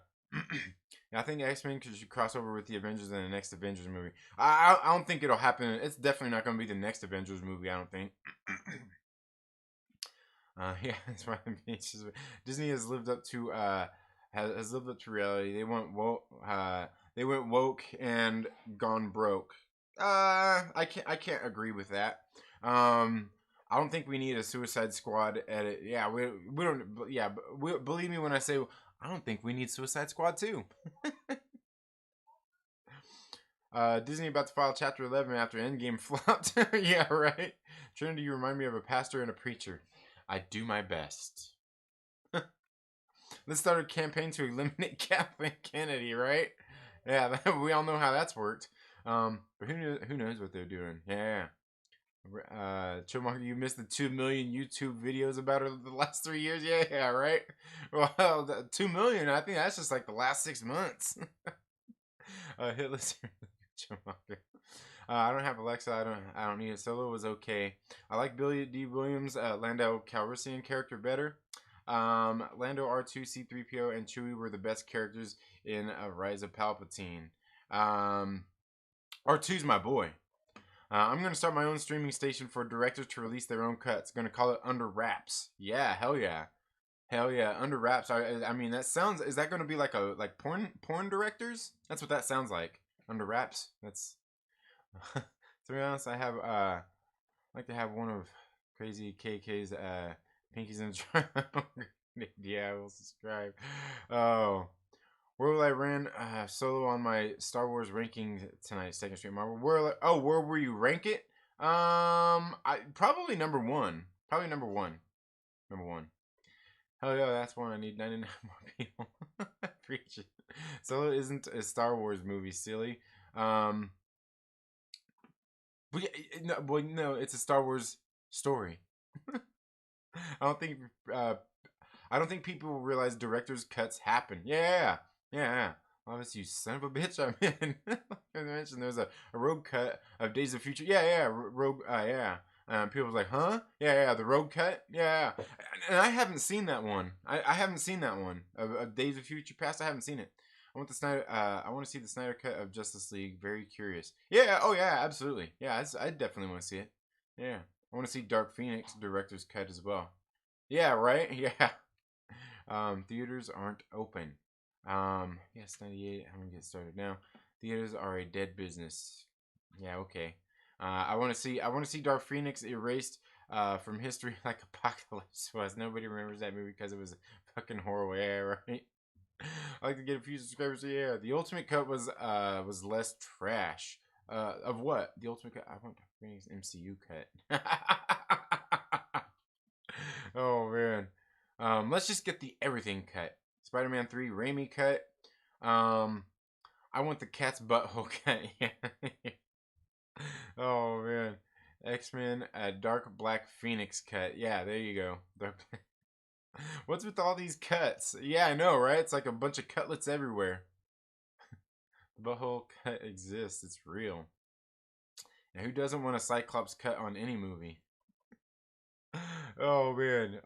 I think X-Men should cross over with the Avengers in the next Avengers movie. I don't think it'll happen. It's definitely not going to be the next Avengers movie. I don't think. Yeah, that's why Disney has lived up to has lived up to reality. They went woke and gone broke. I can't agree with that. I don't think we need a Suicide Squad edit. Yeah, we don't. Yeah, believe me when I say I don't think we need Suicide Squad too. Disney about to file Chapter 11 after Endgame flopped. Yeah, right. Trinity, you remind me of a pastor and a preacher. I do my best. Let's start a campaign to eliminate Kathleen Kennedy, right? Yeah, we all know how that's worked. But who knows what they're doing? Yeah. Chillmonger, you missed the 2 million YouTube videos about her the last 3 years. Yeah, right. Well, the 2 million. I think that's just like the last 6 months. Hitler's Chillmonger. I don't have Alexa. I don't need it. Solo was okay. I like Billy D. Williams, Lando Calrissian character better. Lando, R2, C3PO, and Chewie were the best characters in Rise of Palpatine. R2's my boy. I'm gonna start my own streaming station for directors to release their own cuts. Gonna call it Under Wraps. Yeah, hell yeah. Hell yeah, Under Wraps. I mean, that sounds. Is that gonna be like porn directors? That's what that sounds like. Under Wraps. That's. To be honest, I like to have one of Crazy KK's pinkies in the yeah, I will subscribe. Oh, where will I run solo on my Star Wars ranking tonight? Second stream. Where will you rank it? I probably number one. Probably number one. Number one. Hell yeah, that's one I need 99 more people. Preach it. Solo isn't a Star Wars movie, silly. But no, it's a Star Wars story. I don't think people realize director's cuts happen. Yeah. Obviously, you son of a bitch. I mean, I mentioned there's a rogue cut of Days of Future. Yeah, rogue. Yeah. People was like, huh? Yeah, the rogue cut. Yeah. And I haven't seen that one. I haven't seen that one of Days of Future Past. I haven't seen it. I want the Snyder. I want to see the Snyder cut of Justice League. Very curious. Yeah. Oh yeah. Absolutely. Yeah. I definitely want to see it. Yeah. I want to see Dark Phoenix director's cut as well. Yeah. Right. Yeah. Theaters aren't open. Yes, 98. I'm gonna get started now. Theaters are a dead business. Yeah. Okay. I want to see Dark Phoenix erased from history like Apocalypse was. Nobody remembers that movie because it was fucking horrible. Yeah. Right. I like to get a few subscribers. So yeah, the ultimate cut was less trash. Of what? The ultimate cut. I want Phoenix MCU cut. Oh man. Let's just get the everything cut. Spider-Man 3 Raimi cut. Um, I want the cat's butthole cut. Oh man. X-Men Dark Black Phoenix cut. Yeah, there you go. What's with all these cuts? Yeah, I know, right? It's like a bunch of cutlets everywhere. The butthole cut exists. It's real. Now, who doesn't want a Cyclops cut on any movie? Oh man,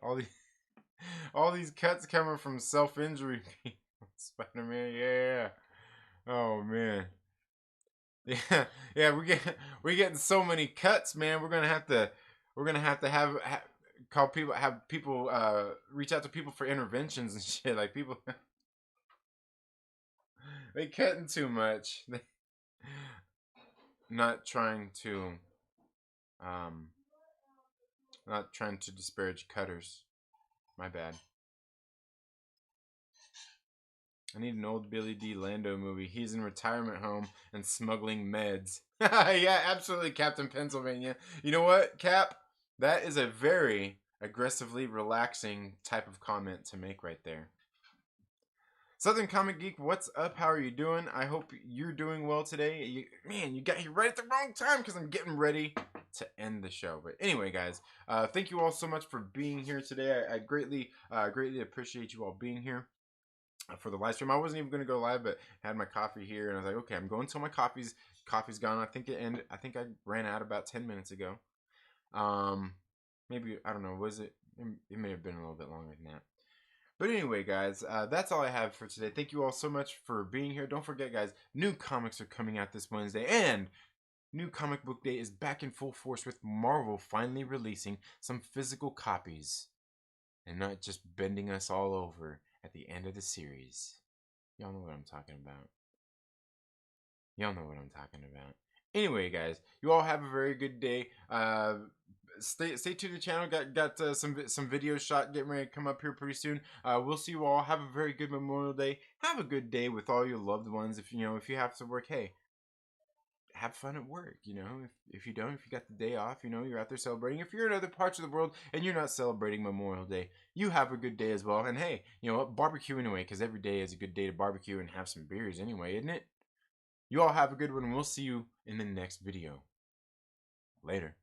all these cuts coming from self-injury people. Spider-Man, yeah. Oh man. Yeah, yeah, we're getting so many cuts, man. We're gonna have to call people, have people reach out to people for interventions and shit. Like people, they cutting too much. Not trying to um not trying to disparage cutters. My bad. I need an old Billy D. Lando movie. He's in retirement home and smuggling meds. Yeah, absolutely, Captain Pennsylvania. You know what, Cap? That is a very aggressively relaxing type of comment to make right there. Southern Comic Geek, what's up? How are you doing? I hope you're doing well today. Man, you got here right at the wrong time because I'm getting ready to end the show. But anyway, guys, thank you all so much for being here today. I greatly appreciate you all being here for the live stream. I wasn't even going to go live, but I had my coffee here, and I was like, okay, I'm going until my coffee's gone. I think it ended. I think I ran out about 10 minutes ago. Maybe, I don't know. Was it? It may have been a little bit longer than that. But anyway, guys, that's all I have for today. Thank you all so much for being here. Don't forget, guys, new comics are coming out this Wednesday, and New Comic Book Day is back in full force with Marvel finally releasing some physical copies and not just bending us all over at the end of the series. Y'all know what I'm talking about. Y'all know what I'm talking about. Anyway, guys, you all have a very good day. Stay tuned to the channel. Got some videos shot getting ready to come up here pretty soon. We'll see you all. Have a very good Memorial Day. Have a good day with all your loved ones. If you have to work, hey, have fun at work. If you don't, if you got the day off, you're out there celebrating. If you're in other parts of the world and you're not celebrating Memorial Day, you have a good day as well. And hey, you know what? Barbecue anyway, because every day is a good day to barbecue and have some beers anyway, isn't it? You all have a good one, and we'll see you in the next video. Later.